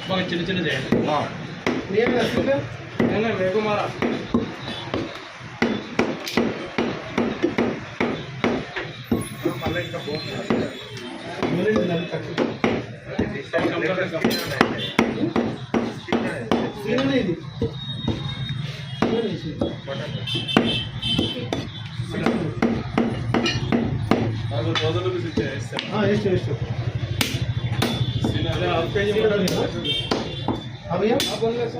బాగా చిన్న చిన్న చేయండి. మేకుమారా మళ్ళీ ఇంకా भैया आप बोनलेस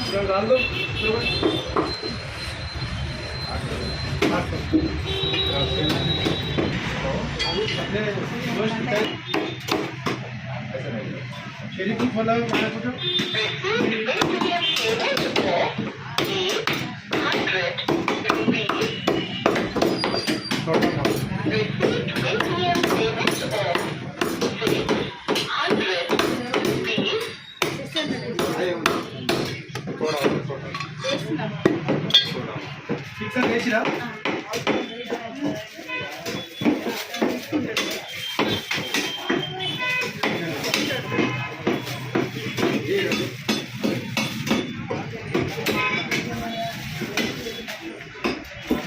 चलो डाल दो शरीफ फला माया कुछ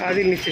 आदि नीचे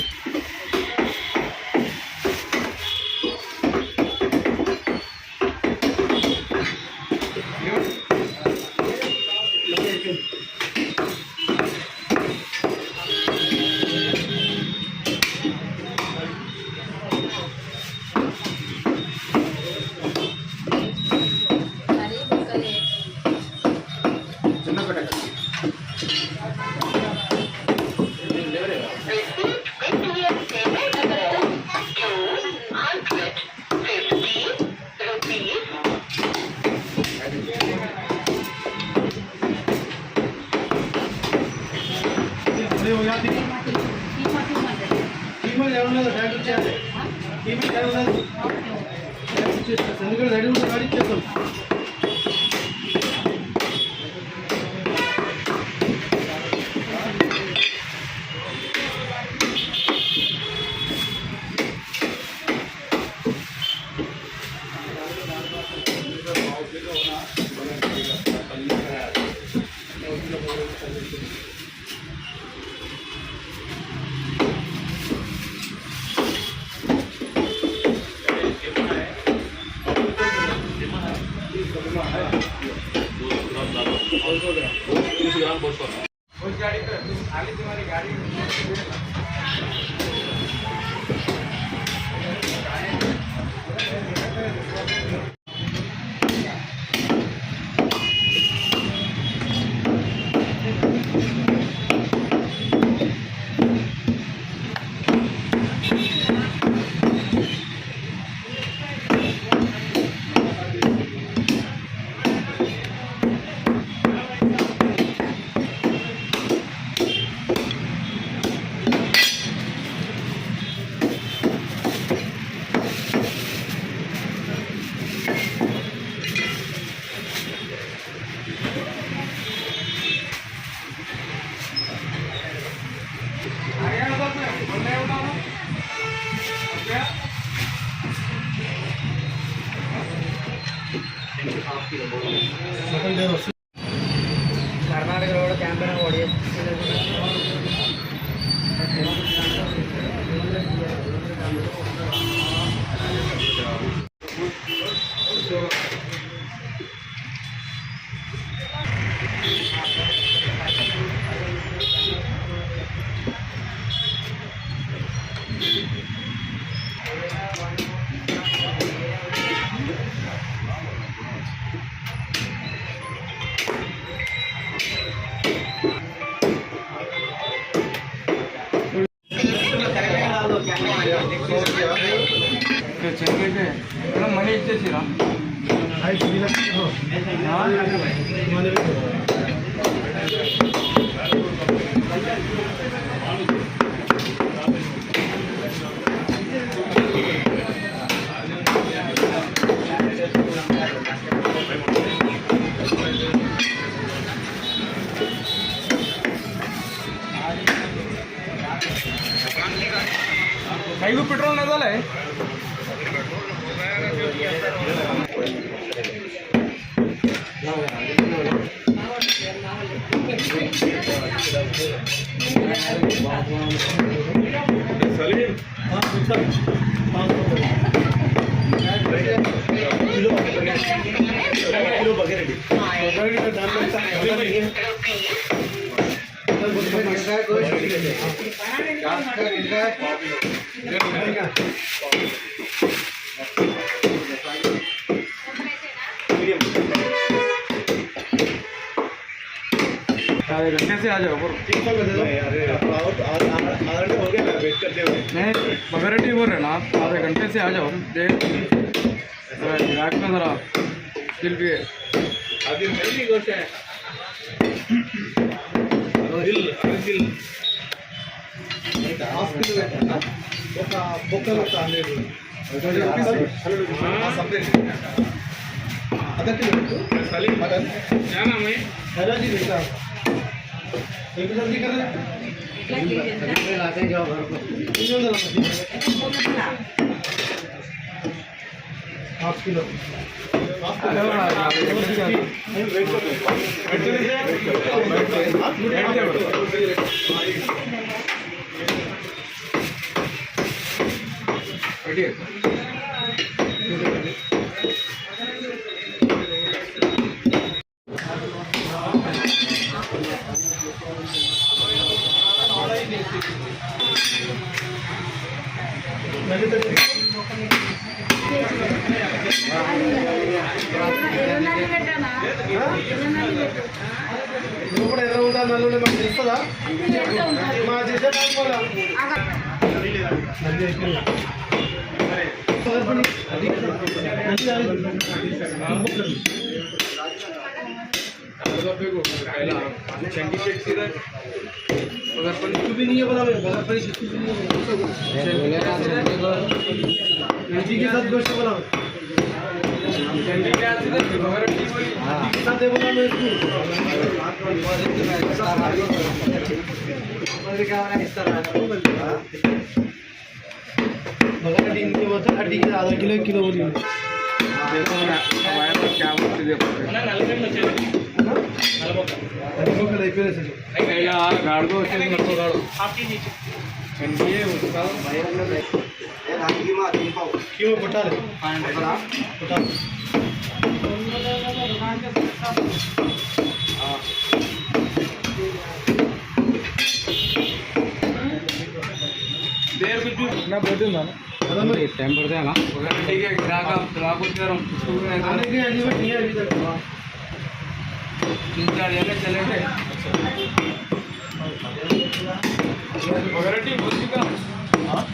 చెక్ అయితే మనీ ఇచ్చేసిరా कई को पेट्रोल नहीं डाले आधे घंटे से आ जाओ नहीं बगैरटी बोल रहे ना आप आधे घंटे से आ जाओ देख रैक में ज़रा दिल भी है क्या नाम है एक जल्दी कर रहे लाते जाओ घर को 5 किलो లోపల ఎలా ఉందా నల్లుండే మాకు తెలుస్తుందా మా చేసే भी नहीं है बोला के साथ गोश्त बोला हड्डी के आधा किलो 1 किलो बोली क्या गाड़ दो क्यों बटा ले देर कुछ ना बोलते ना टाइम पड़ता है ना ठीक है ग्राहक आने के एलिमेंट नहीं है अभी तक 3-4 जगह चले थे वैरायटी बोलती का हाँ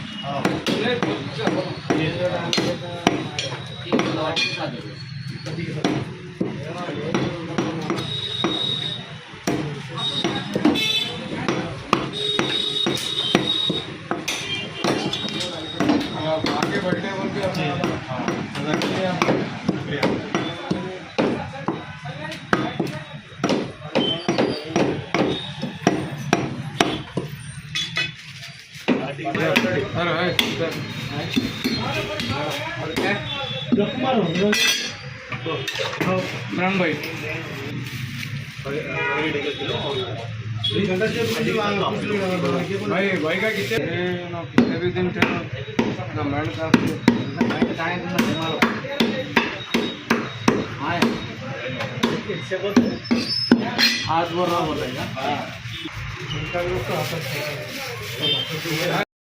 आगे बढ़ने बोल के भाई भाई का कितने भी दिन थे आज बोल रहा बोलेगा